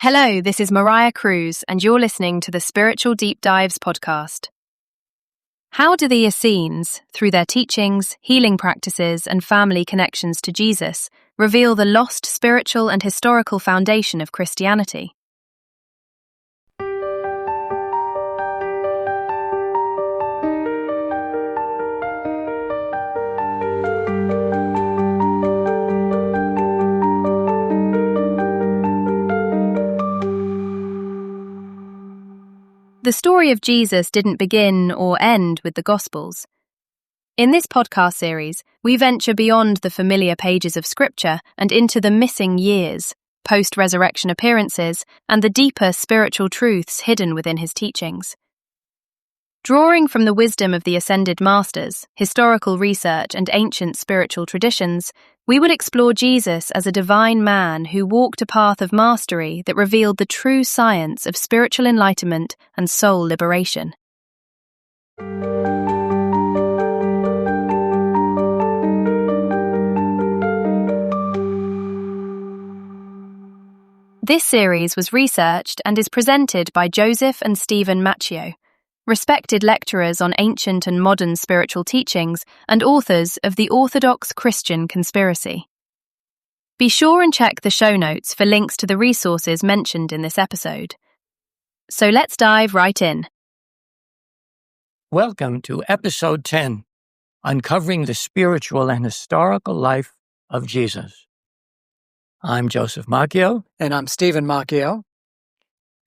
Hello, this is Mariah Cruz, and you're listening to the Spiritual Deep Dives podcast. How do the Essenes, through their teachings, healing practices, and family connections to Jesus, reveal the lost spiritual and historical foundation of Christianity? The story of Jesus didn't begin or end with the Gospels. In this podcast series, we venture beyond the familiar pages of Scripture and into the missing years, post-resurrection appearances, and the deeper spiritual truths hidden within his teachings. Drawing from the wisdom of the ascended masters, historical research, and ancient spiritual traditions, we would explore Jesus as a divine man who walked a path of mastery that revealed the true science of spiritual enlightenment and soul liberation. This series was researched and is presented by Joseph and Stephen Macchio, respected lecturers on ancient and modern spiritual teachings and authors of The Orthodox Christian Conspiracy. Be sure and check the show notes for links to the resources mentioned in this episode. So let's dive right in. Welcome to Episode 10, Uncovering the Spiritual and Historical Life of Jesus. I'm Joseph Macchio. And I'm Stephen Macchio.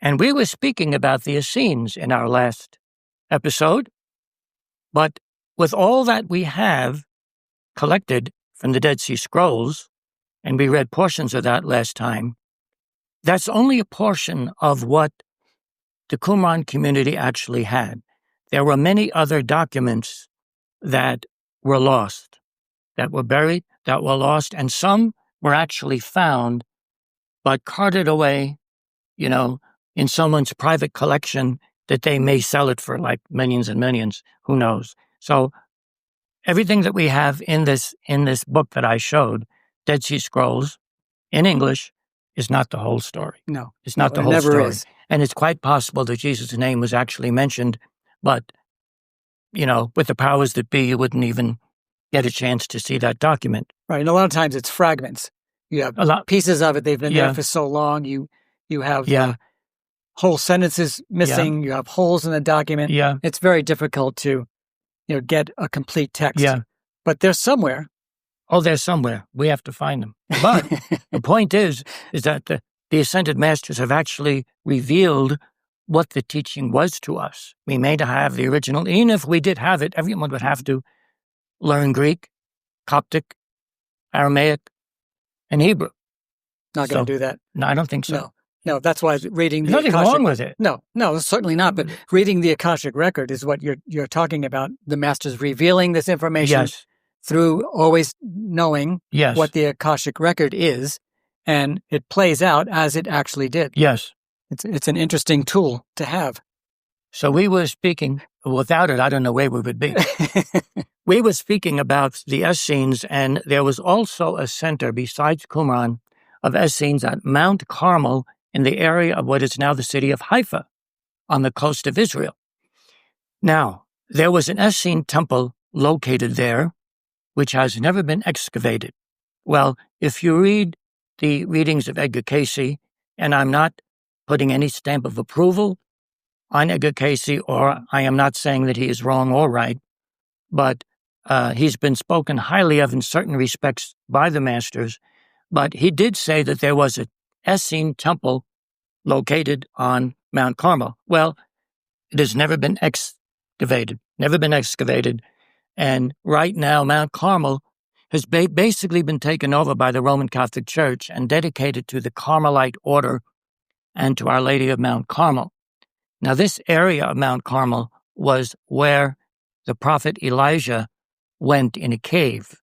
And we were speaking about the Essenes in our last episode, but with all that we have collected from the Dead Sea Scrolls, and we read portions of that last time, that's only a portion of what the Qumran community actually had. There were many other documents that were lost, that were buried, that were lost, and some were actually found, but carted away, in someone's private collection that they may sell it for like millions and millions. Who knows? So everything that we have in this book that I showed, Dead Sea Scrolls, in English, is not the whole story. No. It's not the whole story. It never is. And it's quite possible that Jesus' name was actually mentioned, but, with the powers that be, you wouldn't even get a chance to see that document. Right. And a lot of times it's fragments. You have pieces of it. They've been there for so long. You have whole sentences missing. You have holes in the document. Yeah. It's very difficult to, get a complete text. Yeah. But they're somewhere. Oh, they're somewhere. We have to find them. But the point is that the Ascended Masters have actually revealed what the teaching was to us. We may not have the original. Even if we did have it, everyone would have to learn Greek, Coptic, Aramaic, and Hebrew. Not going to do that. No, I don't think so. No, that's why reading the There's nothing wrong with it. No, certainly not. But reading the Akashic Record is what you're talking about. The Masters revealing this information through always knowing what the Akashic Record is, and it plays out as it actually did. Yes. It's an interesting tool to have. So we were speaking, without it, I don't know where we would be. We were speaking about the Essenes, and there was also a center besides Qumran of Essenes at Mount Carmel in the area of what is now the city of Haifa on the coast of Israel. Now, there was an Essene temple located there, which has never been excavated. Well, if you read the readings of Edgar Cayce, and I'm not putting any stamp of approval on Edgar Cayce, or I am not saying that he is wrong or right, but he's been spoken highly of in certain respects by the masters. But he did say that there was an Essene temple located on Mount Carmel. Well, it has never been excavated, and right now Mount Carmel has basically been taken over by the Roman Catholic Church and dedicated to the Carmelite order and to Our Lady of Mount Carmel. Now, this area of Mount Carmel was where the prophet Elijah went in a cave.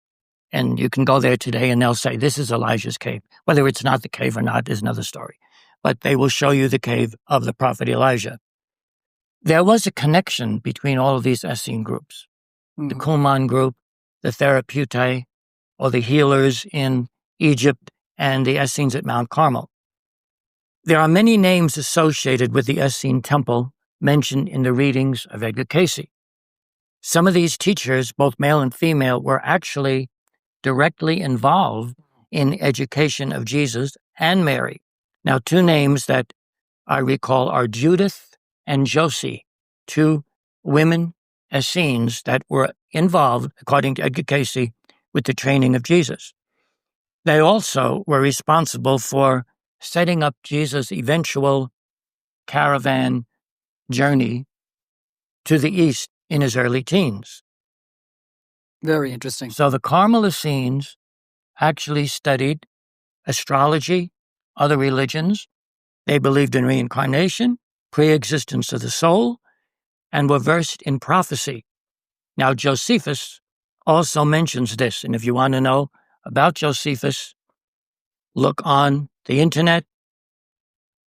And you can go there today and they'll say, this is Elijah's cave. Whether it's not the cave or not is another story. But they will show you the cave of the prophet Elijah. There was a connection between all of these Essene groups. The Qumran group, the Therapeutae, or the healers in Egypt, and the Essenes at Mount Carmel. There are many names associated with the Essene temple mentioned in the readings of Edgar Cayce. Some of these teachers, both male and female, were actually directly involved in education of Jesus and Mary. Now, two names that I recall are Judith and Josie, two women Essenes that were involved, according to Edgar Cayce, with the training of Jesus. They also were responsible for setting up Jesus' eventual caravan journey to the east in his early teens. Very interesting. So the Carmel Essenes actually studied astrology, other religions. They believed in reincarnation, pre-existence of the soul, and were versed in prophecy. Now, Josephus also mentions this, and if you want to know about Josephus, look on the internet,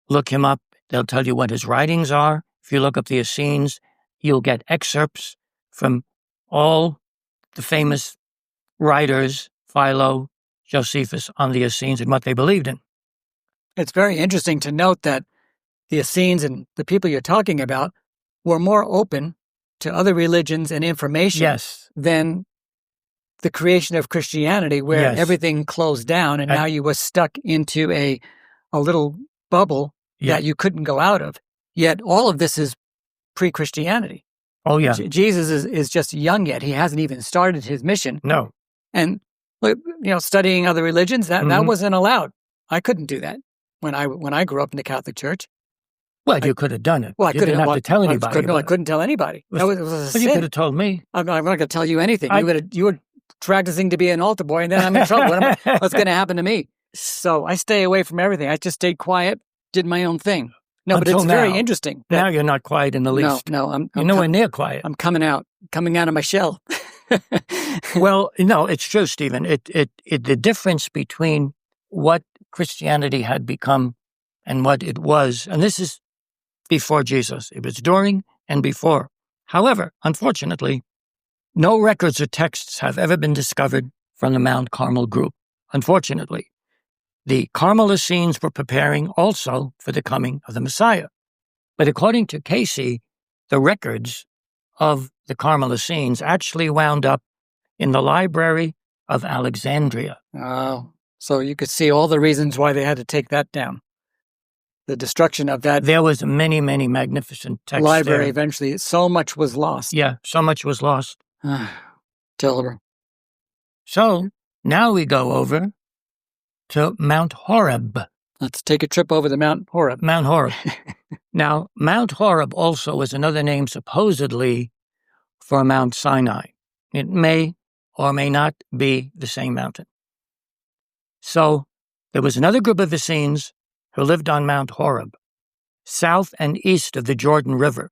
look him up. They'll tell you what his writings are. If you look up the Essenes, you'll get excerpts from all the famous writers, Philo, Josephus, on the Essenes and what they believed in. It's very interesting to note that the Essenes and the people you're talking about were more open to other religions and information than the creation of Christianity, where everything closed down and now you were stuck into a little bubble that you couldn't go out of. Yet all of this is pre-Christianity. Oh, yeah. Jesus is just young yet. He hasn't even started his mission. No. And, studying other religions, that wasn't allowed. I couldn't do that when I grew up in the Catholic Church. Well, you could have done it. Well, I couldn't have to tell anybody. I couldn't tell anybody. That was a sin. You could have told me. I'm not going to tell you anything. You were practicing to be an altar boy, and then I'm in trouble. What's going to happen to me? So I stay away from everything. I just stayed quiet, did my own thing. No, but it's very interesting. Now you're not quiet in the least. No, you're nowhere near quiet. I'm coming out of my shell. Well, no, it's true, Stephen. The difference between what Christianity had become and what it was, and this is before Jesus. It was during and before. However, unfortunately, no records or texts have ever been discovered from the Mount Carmel group. Unfortunately, the Carmel Essenes were preparing also for the coming of the Messiah. But according to Cayce, the records of the Carmel Essenes actually wound up in the Library of Alexandria. Oh, so you could see all the reasons why they had to take that down. The destruction of that. There was many, many magnificent texts library there. Eventually. So much was lost. Yeah, so much was lost. Terrible. So now we go over to Mount Horeb. Let's take a trip over to Mount Horeb. Mount Horeb. Now, Mount Horeb also is another name supposedly for Mount Sinai. It may or may not be the same mountain. So there was another group of Essenes who lived on Mount Horeb, south and east of the Jordan River.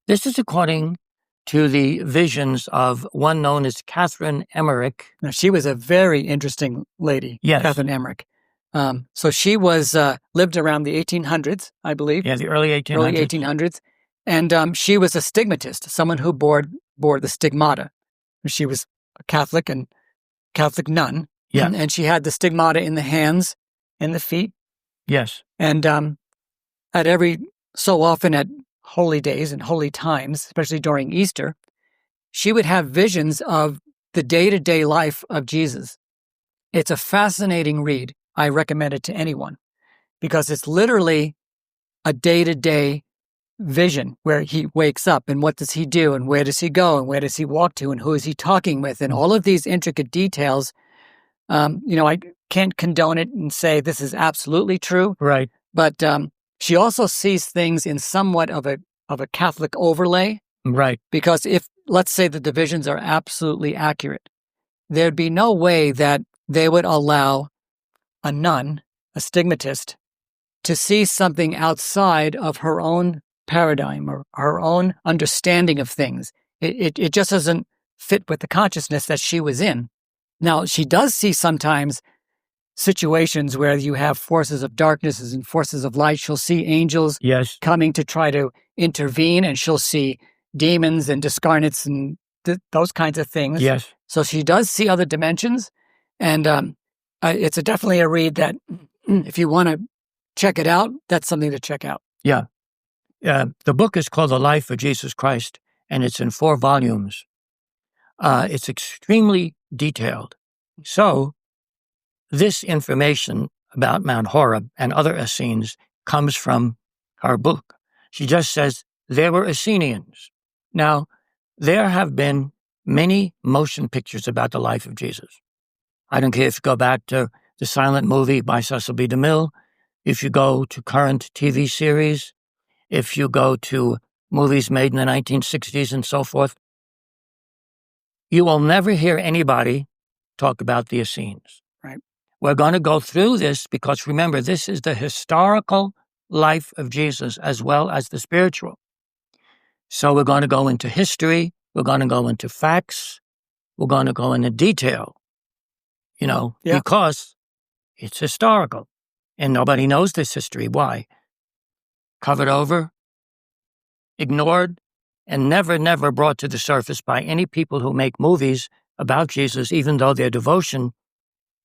This is according to the visions of one known as Catherine Emmerich. Now, she was a very interesting lady, Catherine Emmerich. So she was lived around the 1800s, I believe. Yeah, the early 1800s. Early 1800s. And she was a stigmatist, someone who bore the stigmata. She was a Catholic and Catholic nun. Yeah. And she had the stigmata in the hands and the feet. Yes. And at every so often at holy days and holy times, especially during Easter, she would have visions of the day-to-day life of Jesus. It's a fascinating read. I recommend it to anyone because it's literally a day-to-day vision where he wakes up and what does he do and where does he go and where does he walk to and who is he talking with and all of these intricate details. I can't condone it and say this is absolutely true. Right. But she also sees things in somewhat of a Catholic overlay. Right. Because if, let's say, the divisions are absolutely accurate, there'd be no way that they would allow a nun, a stigmatist, to see something outside of her own paradigm or her own understanding of things. It just doesn't fit with the consciousness that she was in. Now, she does see sometimes situations where you have forces of darkness and forces of light. She'll see angels coming to try to intervene, and she'll see demons and discarnates and those kinds of things. Yes. So she does see other dimensions, and it's definitely a read that if you want to check it out, that's something to check out. Yeah. The book is called The Life of Jesus Christ, and it's in 4 volumes. It's extremely detailed. So this information about Mount Horeb and other Essenes comes from her book. She just says there were Essenians. Now, there have been many motion pictures about the life of Jesus. I don't care if you go back to the silent movie by Cecil B. DeMille, if you go to current TV series, if you go to movies made in the 1960s and so forth, you will never hear anybody talk about the Essenes. Right. We're going to go through this because, remember, this is the historical life of Jesus as well as the spiritual. So we're going to go into history. We're going to go into facts. We're going to go into detail, because it's historical. And nobody knows this history. Why? Covered over, ignored, and never brought to the surface by any people who make movies about Jesus, even though their devotion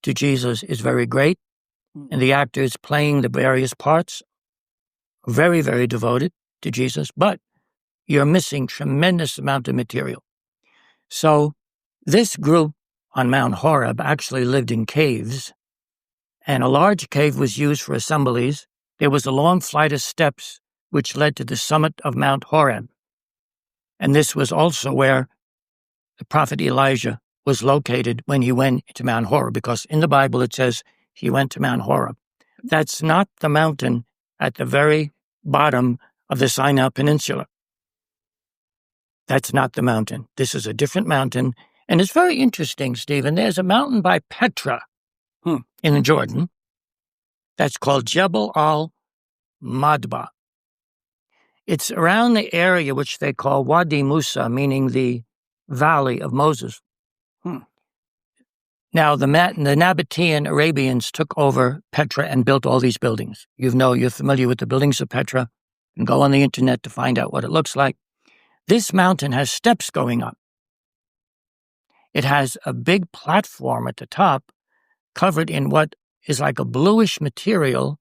to Jesus is very great. And the actors playing the various parts, very, very devoted to Jesus. But you're missing tremendous amount of material. So this group on Mount Horeb actually lived in caves, and a large cave was used for assemblies. There was a long flight of steps which led to the summit of Mount Horeb. And this was also where the prophet Elijah was located when he went to Mount Horeb, because in the Bible it says he went to Mount Horeb. That's not the mountain at the very bottom of the Sinai Peninsula. That's not the mountain. This is a different mountain. And it's very interesting, Stephen. There's a mountain by Petra in Jordan that's called Jebel al-Madba. It's around the area which they call Wadi Musa, meaning the Valley of Moses. Now, the Nabatean Arabians took over Petra and built all these buildings. You're familiar with the buildings of Petra, and go on the internet to find out what it looks like. This mountain has steps going up. It has a big platform at the top covered in what is like a bluish material.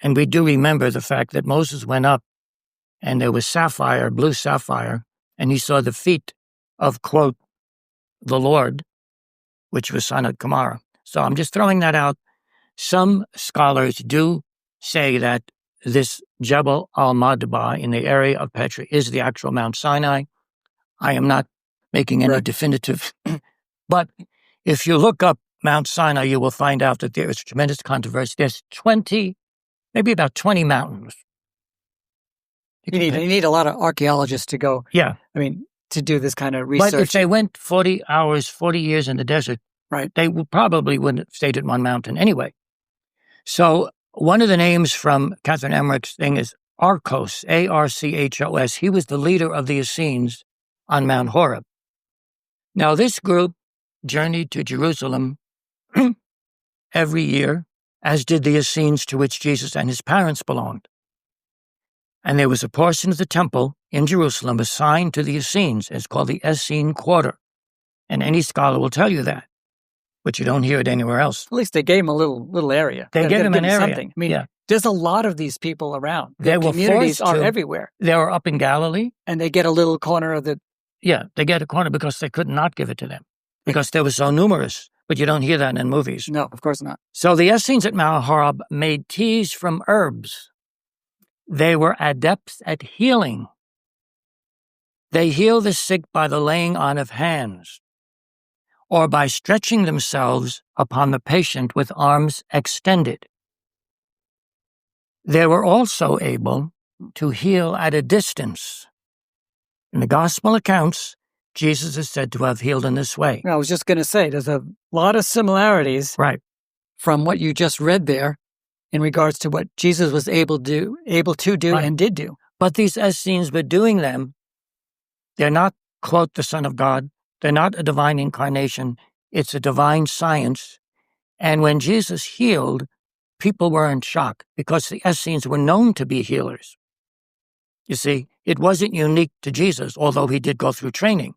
And we do remember the fact that Moses went up and there was sapphire, blue sapphire, and he saw the feet of, quote, the Lord, which was Sanat Kamara. So I'm just throwing that out. Some scholars do say that this Jebel al-Madba in the area of Petra is the actual Mount Sinai. I am not making any definitive, but if you look up Mount Sinai, you will find out that there is tremendous controversy. There's maybe about 20 mountains. You need a lot of archaeologists to go. Yeah. To do this kind of research. But if they went 40 years in the desert, they probably wouldn't have stayed at one mountain anyway. So one of the names from Catherine Emmerich's thing is Archos, A-R-C-H-O-S. He was the leader of the Essenes on Mount Horeb. Now, this group journeyed to Jerusalem every year, as did the Essenes to which Jesus and his parents belonged. And there was a portion of the temple in Jerusalem assigned to the Essenes. It's called the Essene Quarter. And any scholar will tell you that, but you don't hear it anywhere else. At least they gave him a little area. They gave him an area. Something. There's a lot of these people around. They were communities are everywhere. They were up in Galilee. And they get a little corner of the... Yeah, they get a corner because they could not give it to them, because they were so numerous. But you don't hear that in movies. No, of course not. So the Essenes at Mount Horeb made teas from herbs. They were adepts at healing. They heal the sick by the laying on of hands, or by stretching themselves upon the patient with arms extended. They were also able to heal at a distance. In the gospel accounts, Jesus is said to have healed in this way. I was just going to say, there's a lot of similarities from what you just read there in regards to what Jesus was able to do and did do. But these Essenes were doing them. They're not, quote, the Son of God. They're not a divine incarnation. It's a divine science. And when Jesus healed, people were in shock because the Essenes were known to be healers. You see, it wasn't unique to Jesus, although he did go through training.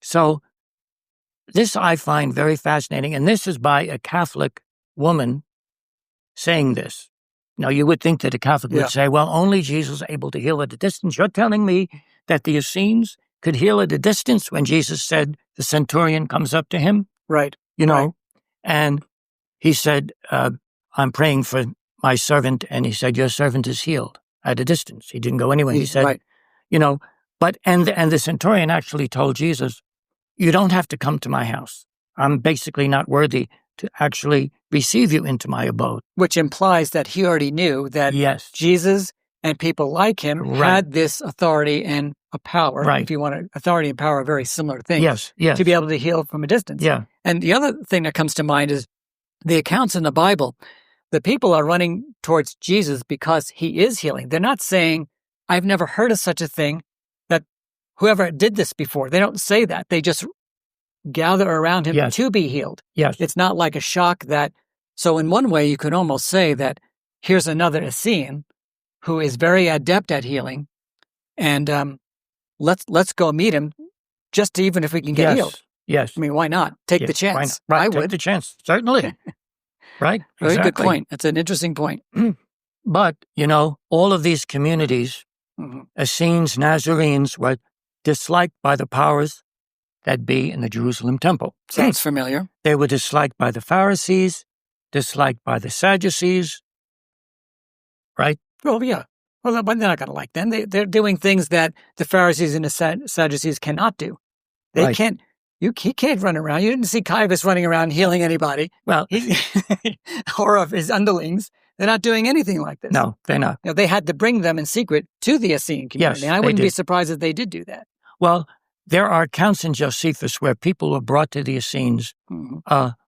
So this I find very fascinating. And this is by a Catholic woman, saying this. Now, you would think that a Catholic would say, well, only Jesus is able to heal at a distance. You're telling me that the Essenes could heal at a distance when Jesus said the centurion comes up to him? Right. And he said, I'm praying for my servant. And he said, your servant is healed at a distance. He didn't go anywhere. He said, and the centurion actually told Jesus, you don't have to come to my house. I'm basically not worthy to actually receive you into my abode. Which implies that he already knew that Jesus and people like him had this authority and a power. Right. If you want authority and power are very similar things. Yes. To be able to heal from a distance. Yeah. And the other thing that comes to mind is the accounts in the Bible. The people are running towards Jesus because he is healing. They're not saying, I've never heard of such a thing, that whoever did this before. They don't say that. They just gather around him to be healed. Yes. It's not like a shock that, so in one way you could almost say that here's another Essene who is very adept at healing, and let's go meet him, just even if we can get healed. Yes. I mean, why not? Take the chance. Right. I would. Take the chance, certainly. Right. Very good point. That's an interesting point. But, all of these communities, Essenes, Nazarenes, were disliked by the powers that be in the Jerusalem temple. Sounds familiar. They were disliked by the Pharisees, disliked by the Sadducees, right? Well, yeah. Well, they're not going to like them. They're doing things that the Pharisees and the Sadducees cannot do. They can't. He can't run around. You didn't see Caiaphas running around healing anybody. Well, or of his underlings. They're not doing anything like this. No, they're not. They had to bring them in secret to the Essene community. Yes, I wouldn't be surprised if they did do that. Well, there are accounts in Josephus where people were brought to the Essenes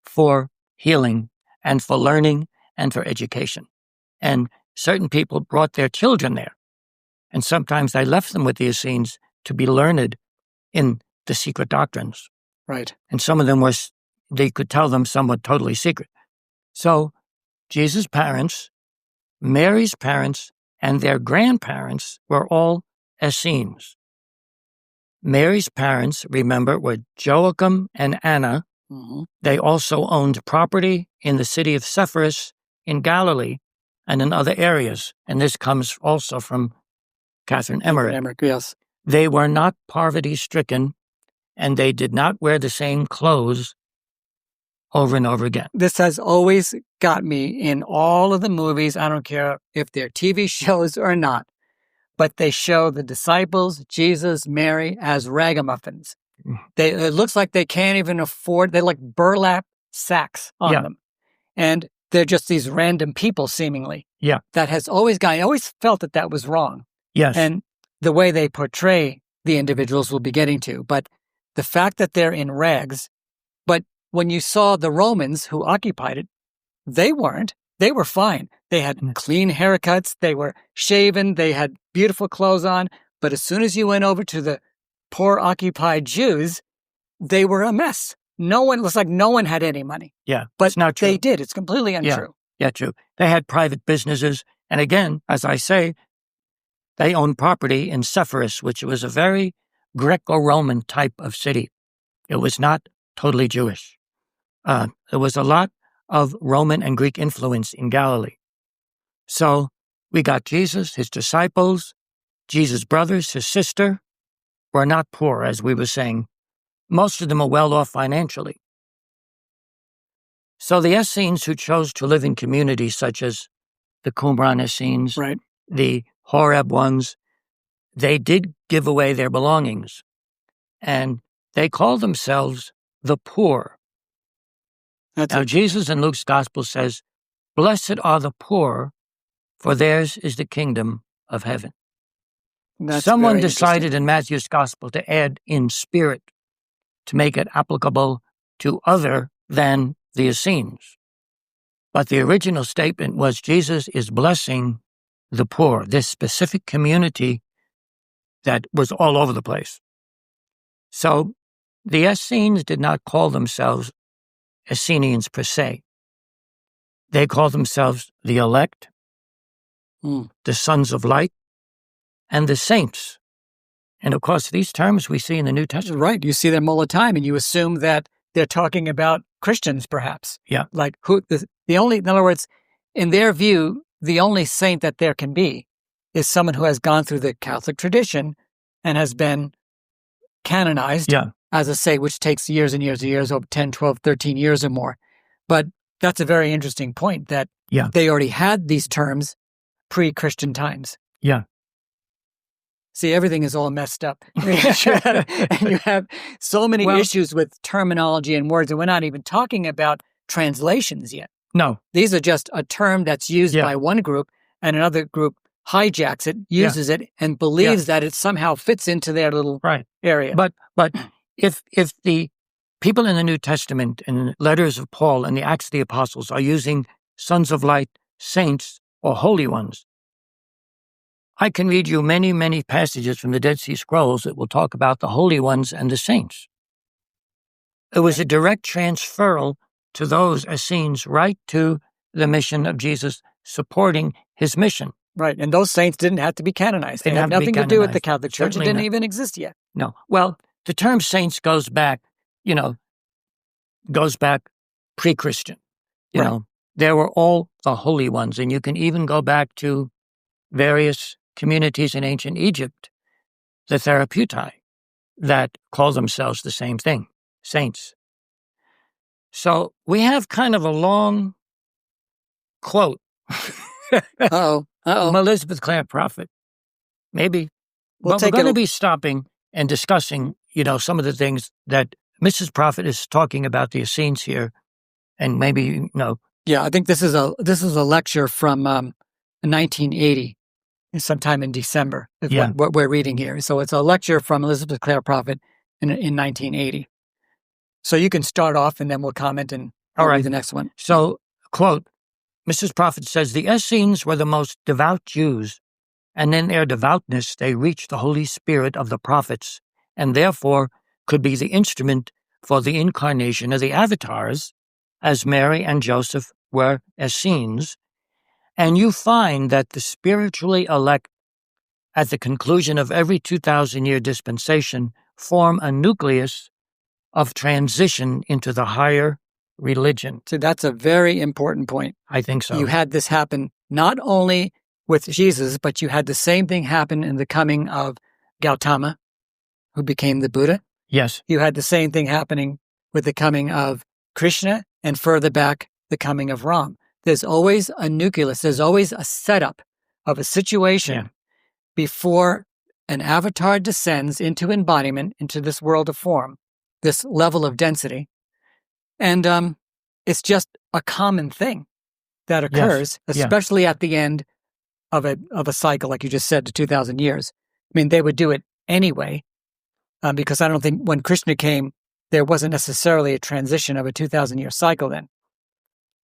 for healing and for learning and for education. And certain people brought their children there. And sometimes they left them with the Essenes to be learned in the secret doctrines. Right. And some of them they could tell them somewhat totally secret. So Jesus' parents, Mary's parents, and their grandparents were all Essenes. Mary's parents, remember, were Joachim and Anna. They also owned property in the city of Sepphoris in Galilee and in other areas. And this comes also from Catherine Emmerich. Yes. They were not poverty-stricken, and they did not wear the same clothes over and over again. This has always got me in all of the movies. I don't care if they're TV shows or not, but they show the disciples, Jesus, Mary, as ragamuffins. It looks like they can't even afford, they're like burlap sacks on them. And they're just these random people, seemingly. Yeah. That has always I always felt that was wrong. Yes. And the way they portray the individuals we'll be getting to. But the fact that they're in rags, but when you saw the Romans who occupied it, they weren't. They were fine. They had clean haircuts. They were shaven. They had beautiful clothes on. But as soon as you went over to the poor occupied Jews, they were a mess. Looks like no one had any money. Yeah. But it's not true. They did. It's completely untrue. Yeah, true. They had private businesses. And again, as I say, they owned property in Sepphoris, which was a very Greco-Roman type of city. It was not totally Jewish. There was a lot of Roman and Greek influence in Galilee. So we got Jesus, his disciples, Jesus' brothers, his sister, were not poor, as we were saying. Most of them are well off financially. So the Essenes who chose to live in communities such as the Qumran Essenes, the Horeb ones, they did give away their belongings. And they called themselves the poor. Now, Jesus in Luke's gospel says, "Blessed are the poor, for theirs is the kingdom of heaven." Someone decided in Matthew's gospel to add in spirit to make it applicable to other than the Essenes. But the original statement was Jesus is blessing the poor, this specific community that was all over the place. So the Essenes did not call themselves Essenians per se. They called themselves the elect, the sons of light, and the saints. And of course, these terms we see in the New Testament. Right. You see them all the time, and you assume that they're talking about Christians, perhaps. Yeah. Like in other words, in their view, the only saint that there can be is someone who has gone through the Catholic tradition and has been canonized as a saint, which takes years and years and years, over 10, 12, 13 years or more. But that's a very interesting point that they already had these terms pre-Christian times. Yeah. See, everything is all messed up. And you have so many issues with terminology and words, and we're not even talking about translations yet. No. These are just a term that's used by one group, and another group hijacks it, uses it, and believes that it somehow fits into their little area. But if the people in the New Testament and letters of Paul and the Acts of the Apostles are using sons of light, saints, or holy ones, I can read you many, many passages from the Dead Sea Scrolls that will talk about the holy ones and the saints. It was a direct transferal to those Essenes right to the mission of Jesus, supporting his mission. Right, and those saints didn't have to be canonized. They had nothing to do with the Catholic Church. Certainly it didn't even exist yet. No. Well, the term saints goes back pre-Christian. You know, there were all the holy ones, and you can even go back to various communities in ancient Egypt, the Therapeutae, that call themselves the same thing, saints. So we have kind of a long quote from Elizabeth Clare Prophet. Maybe. We're going to be stopping and discussing, some of the things that Mrs. Prophet is talking about the Essenes here, and maybe, Yeah, I think this is a lecture from 1980. Sometime in December is what we're reading here. So it's a lecture from Elizabeth Clare Prophet in 1980. So you can start off and then we'll comment and read the next one. So, quote, Mrs. Prophet says, the Essenes were the most devout Jews, and in their devoutness they reached the Holy Spirit of the prophets, and therefore could be the instrument for the incarnation of the avatars, as Mary and Joseph were Essenes. And you find that the spiritually elect, at the conclusion of every 2,000-year dispensation, form a nucleus of transition into the higher religion. So that's a very important point. I think so. You had this happen not only with Jesus, but you had the same thing happen in the coming of Gautama, who became the Buddha. Yes. You had the same thing happening with the coming of Krishna, and further back, the coming of Ram. There's always a nucleus. There's always a setup of a situation before an avatar descends into embodiment, into this world of form, this level of density. And it's just a common thing that occurs, especially at the end of a cycle, like you just said, to 2,000 years. I mean, they would do it anyway, because I don't think when Krishna came, there wasn't necessarily a transition of a 2,000-year cycle then.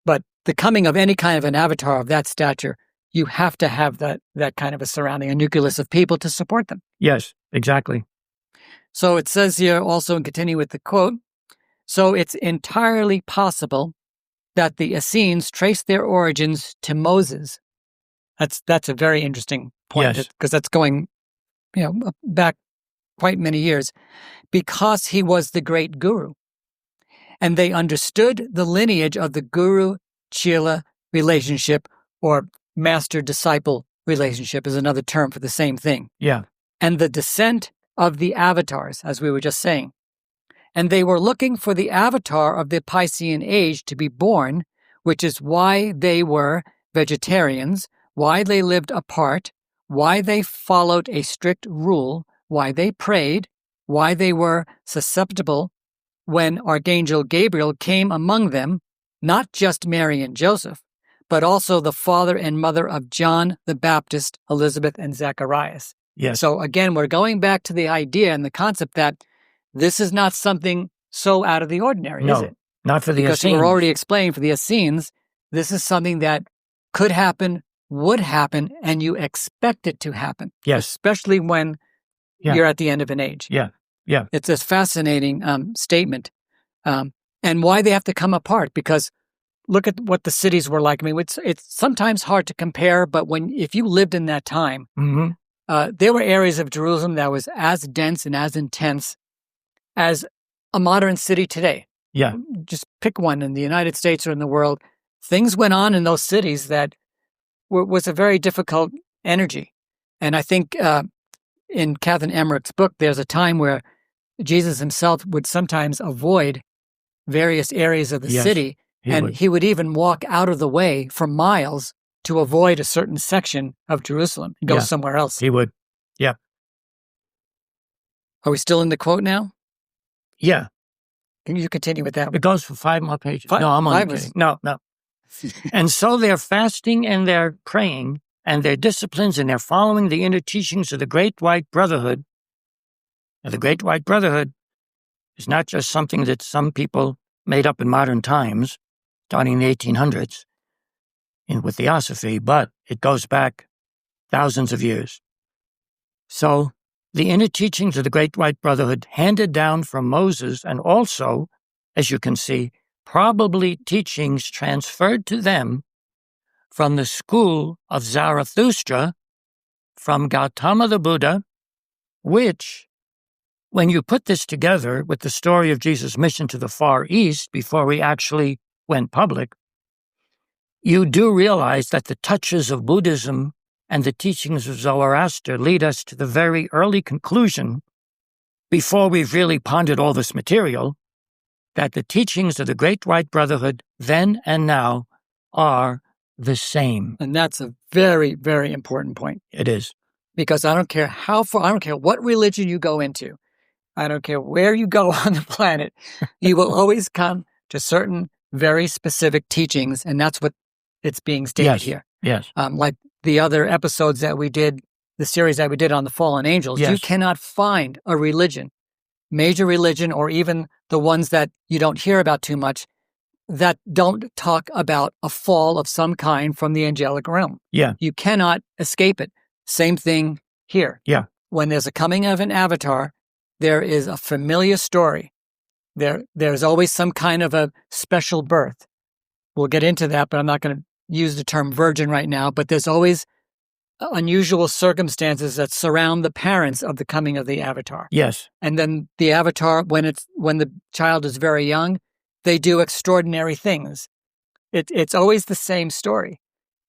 But the coming of any kind of an avatar of that stature, you have to have that kind of a surrounding, a nucleus of people to support them. Yes, exactly. So it says here also, and continue with the quote, so it's entirely possible that the Essenes trace their origins to Moses. That's a very interesting point, because that's going back quite many years, because he was the great guru. And they understood the lineage of the guru-chela relationship, or master-disciple relationship is another term for the same thing. Yeah. And the descent of the avatars, as we were just saying. And they were looking for the avatar of the Piscean age to be born, which is why they were vegetarians, why they lived apart, why they followed a strict rule, why they prayed, why they were susceptible when Archangel Gabriel came among them, not just Mary and Joseph, but also the father and mother of John the Baptist, Elizabeth, and Zacharias. Yes. So again, we're going back to the idea and the concept that this is not something so out of the ordinary, is it? Not for the Essenes. Because we're already explaining for the Essenes, this is something that could happen, would happen, and you expect it to happen. Yes. Especially when you're at the end of an age. Yeah. Yeah. It's a fascinating statement. And why they have to come apart, because look at what the cities were like. I mean, it's sometimes hard to compare, but if you lived in that time, there were areas of Jerusalem that was as dense and as intense as a modern city today. Yeah. Just pick one in the United States or in the world. things went on in those cities that was a very difficult energy. And I think in Catherine Emmerich's book, there's a time where Jesus himself would sometimes avoid various areas of the city, he would even walk out of the way for miles to avoid a certain section of Jerusalem and go somewhere else. He would. Yeah. Are we still in the quote now? Yeah. Can you continue with that? It goes for 5 more pages. No, I'm only kidding. No. And so they're fasting and they're praying and they're disciplines and they're following the inner teachings of the Great White Brotherhood. Now, the Great White Brotherhood is not just something that some people made up in modern times, starting in the 1800s with Theosophy, but it goes back thousands of years. So the inner teachings of the Great White Brotherhood handed down from Moses, and also, as you can see, probably teachings transferred to them from the school of Zarathustra, from Gautama the Buddha, which, when you put this together with the story of Jesus' mission to the Far East before he actually went public, you do realize that the touches of Buddhism and the teachings of Zoroaster lead us to the very early conclusion, before we've really pondered all this material, that the teachings of the Great White Brotherhood then and now are the same. And that's a very, very important point. It is. Because I don't care how far, I don't care what religion you go into, I don't care where you go on the planet, you will always come to certain very specific teachings, and that's what it's being stated here. Yes. Like the other episodes that we did, the series that we did on the fallen angels, you cannot find a religion, major religion, or even the ones that you don't hear about too much, that don't talk about a fall of some kind from the angelic realm. Yeah. You cannot escape it. Same thing here. Yeah. When there's a coming of an avatar, there is a familiar story. There's always some kind of a special birth. We'll get into that, but I'm not going to use the term virgin right now, but there's always unusual circumstances that surround the parents of the coming of the avatar. Yes. And then the avatar, when the child is very young, they do extraordinary things. It's always the same story.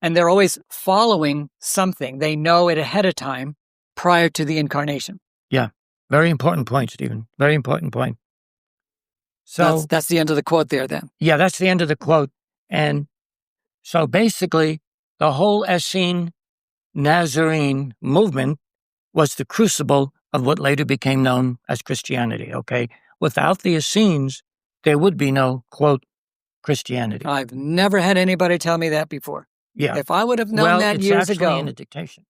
And they're always following something. They know it ahead of time prior to the incarnation. Yeah. Very important point, Stephen. Very important point. So that's the end of the quote there then. Yeah, that's the end of the quote. And so basically, the whole Essene Nazarene movement was the crucible of what later became known as Christianity, okay? Without the Essenes, there would be no, quote, Christianity. I've never had anybody tell me that before. Yeah. If I would have known that years ago. Well, it's actually in a dictation.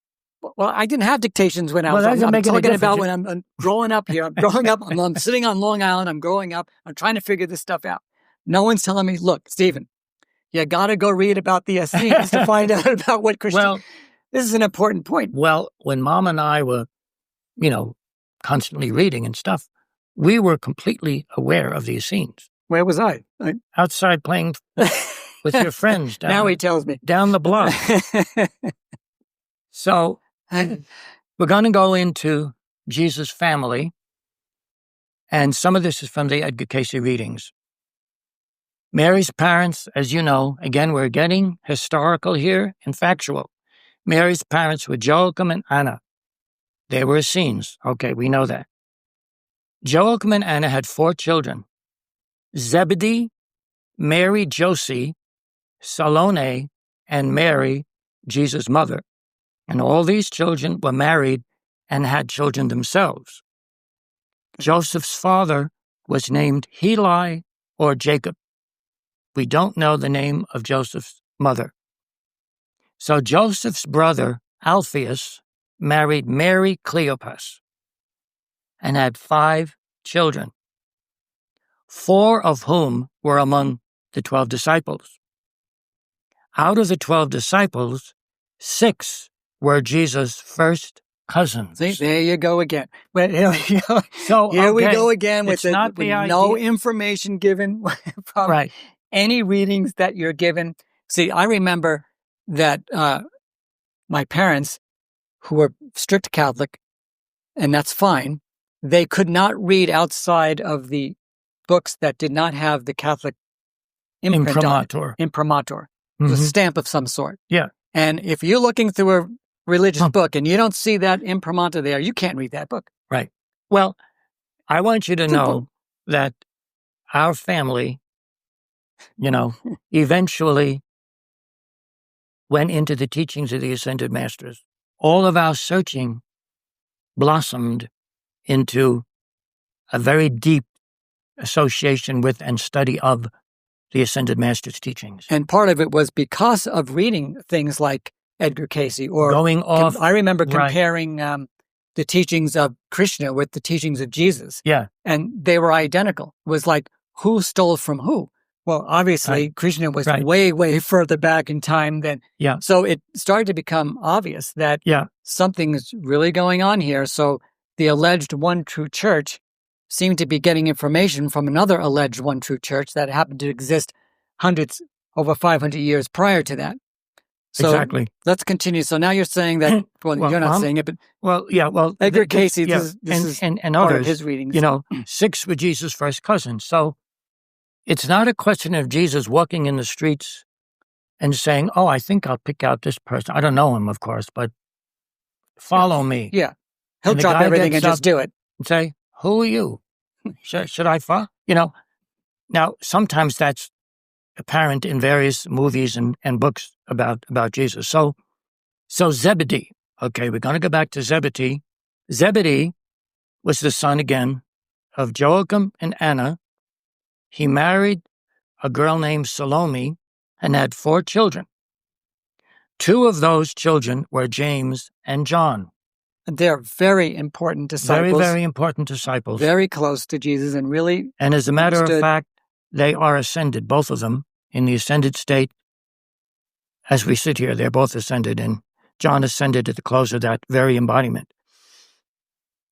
Well, I didn't have dictations when I was I'm talking about when I'm growing up here. I'm growing up. I'm sitting on Long Island. I'm growing up. I'm trying to figure this stuff out. No one's telling me, look, Stephen, you got to go read about the Essenes to find out about what Christianity. This is an important point. Well, when Mom and I were, constantly reading and stuff, we were completely aware of the Essenes. Where was I? Outside playing with your friends. Now he tells me. Down the block. So we're going to go into Jesus' family, and some of this is from the Edgar Cayce readings. Mary's parents, as you know, again, we're getting historical here and factual. Mary's parents were Joachim and Anna. They were Essenes. Okay, we know that. Joachim and Anna had 4 children: Zebedee, Mary Josie, Salome, and Mary, Jesus' mother. And all these children were married and had children themselves. Joseph's father was named Heli or Jacob. We don't know the name of Joseph's mother. So Joseph's brother, Alphaeus, married Mary Cleopas and had 5 children, 4 of whom were among the 12 disciples. Out of the 12 disciples, 6 were Jesus' first cousins. See, there you go again. But here we go again with no information given from any readings that you're given. See, I remember that my parents, who were strict Catholic, and that's fine, they could not read outside of the books that did not have the Catholic imprint on it. Imprimatur. Mm-hmm. A stamp of some sort. Yeah. And if you're looking through a religious book and you don't see that imprimatur there, you can't read that book. Right. Well, I want you to know that our family, eventually went into the teachings of the Ascended Masters. All of our searching blossomed into a very deep association with and study of the Ascended Masters' teachings. And part of it was because of reading things like Edgar Cayce or going off. I remember comparing the teachings of Krishna with the teachings of Jesus. Yeah. And they were identical. It was like, who stole from who? Well, obviously, Krishna was way, way further back in time than. Yeah. So it started to become obvious that something is really going on here. So the alleged one true church seemed to be getting information from another alleged one true church that happened to exist over 500 years prior to that. So exactly. Let's continue. So now you're saying that, you're not saying it, but Edgar Cayce, this is and part others, of his readings. 6 were Jesus' first cousins. So it's not a question of Jesus walking in the streets and saying, I think I'll pick out this person. I don't know him, of course, but follow me. Yeah. He'll drop everything and just do it. And say, who are you? Should I follow? Now, sometimes that's apparent in various movies and books about Jesus. So Zebedee, okay, we're going to go back to Zebedee. Zebedee was the son, again, of Joachim and Anna. He married a girl named Salome and had 4 children. 2 of those children were James and John. They're very important disciples. Very, very important disciples. Very close to Jesus and really And as a matter of fact, they are ascended, both of them, in the ascended state. As we sit here, they're both ascended, and John ascended at the close of that very embodiment.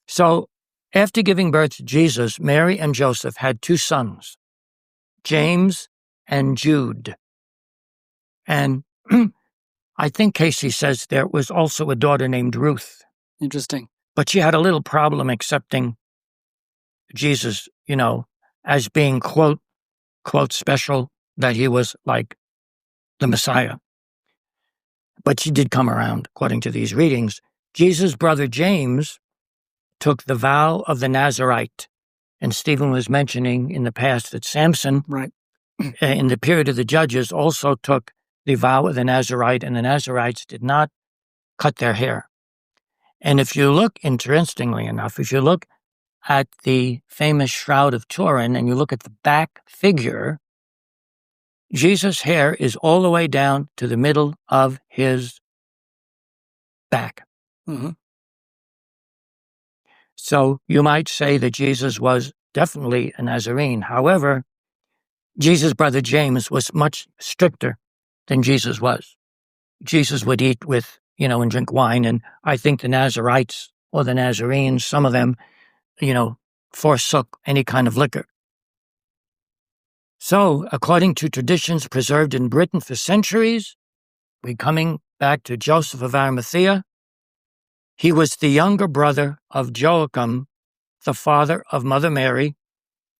So, after giving birth to Jesus, Mary and Joseph had 2 sons, James and Jude. And I think Cayce says there was also a daughter named Ruth. Interesting. But she had a little problem accepting Jesus, as being, quote special, that he was like the Messiah. But she did come around, according to these readings. Jesus' brother James took the vow of the Nazarite. And Stephen was mentioning in the past that Samson, in the period of the Judges, also took the vow of the Nazarite, and the Nazarites did not cut their hair. And if you look, interestingly enough, if you look at the famous Shroud of Turin and you look at the back figure, Jesus' hair is all the way down to the middle of his back. Mm-hmm. So you might say that Jesus was definitely a Nazarene. However, Jesus' brother James was much stricter than Jesus was. Jesus would eat with, and drink wine. And I think the Nazarites or the Nazarenes, some of them, forsook any kind of liquor. So, according to traditions preserved in Britain for centuries, we're coming back to Joseph of Arimathea. He was the younger brother of Joachim, the father of Mother Mary,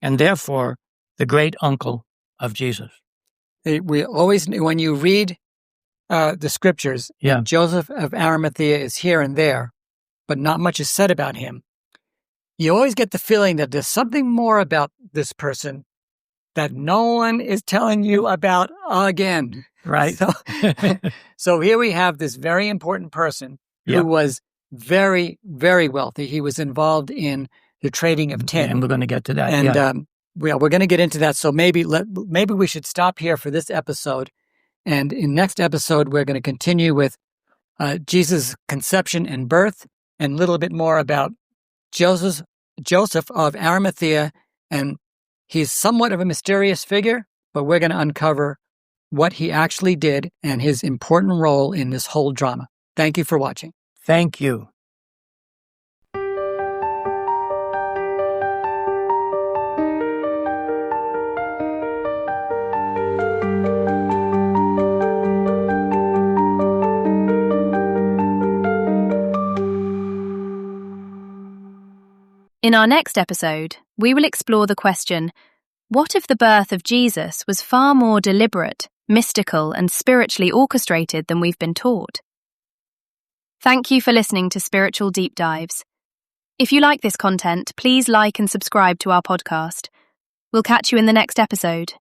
and therefore the great uncle of Jesus. We always, when you read the scriptures, Joseph of Arimathea is here and there, but not much is said about him. You always get the feeling that there's something more about this person that no one is telling you about again. Right. So here we have this very important person who was very, very wealthy. He was involved in the trading of tin. And we're going to get to that. And we're going to get into that. So maybe we should stop here for this episode. And in next episode, we're going to continue with Jesus' conception and birth and a little bit more about Joseph of Arimathea. And he's somewhat of a mysterious figure, but we're going to uncover what he actually did and his important role in this whole drama. Thank you for watching. Thank you. In our next episode, we will explore the question, What if the birth of Jesus was far more deliberate, mystical, and spiritually orchestrated than we've been taught? Thank you for listening to Spiritual Deep Dives. If you like this content, please like and subscribe to our podcast. We'll catch you in the next episode.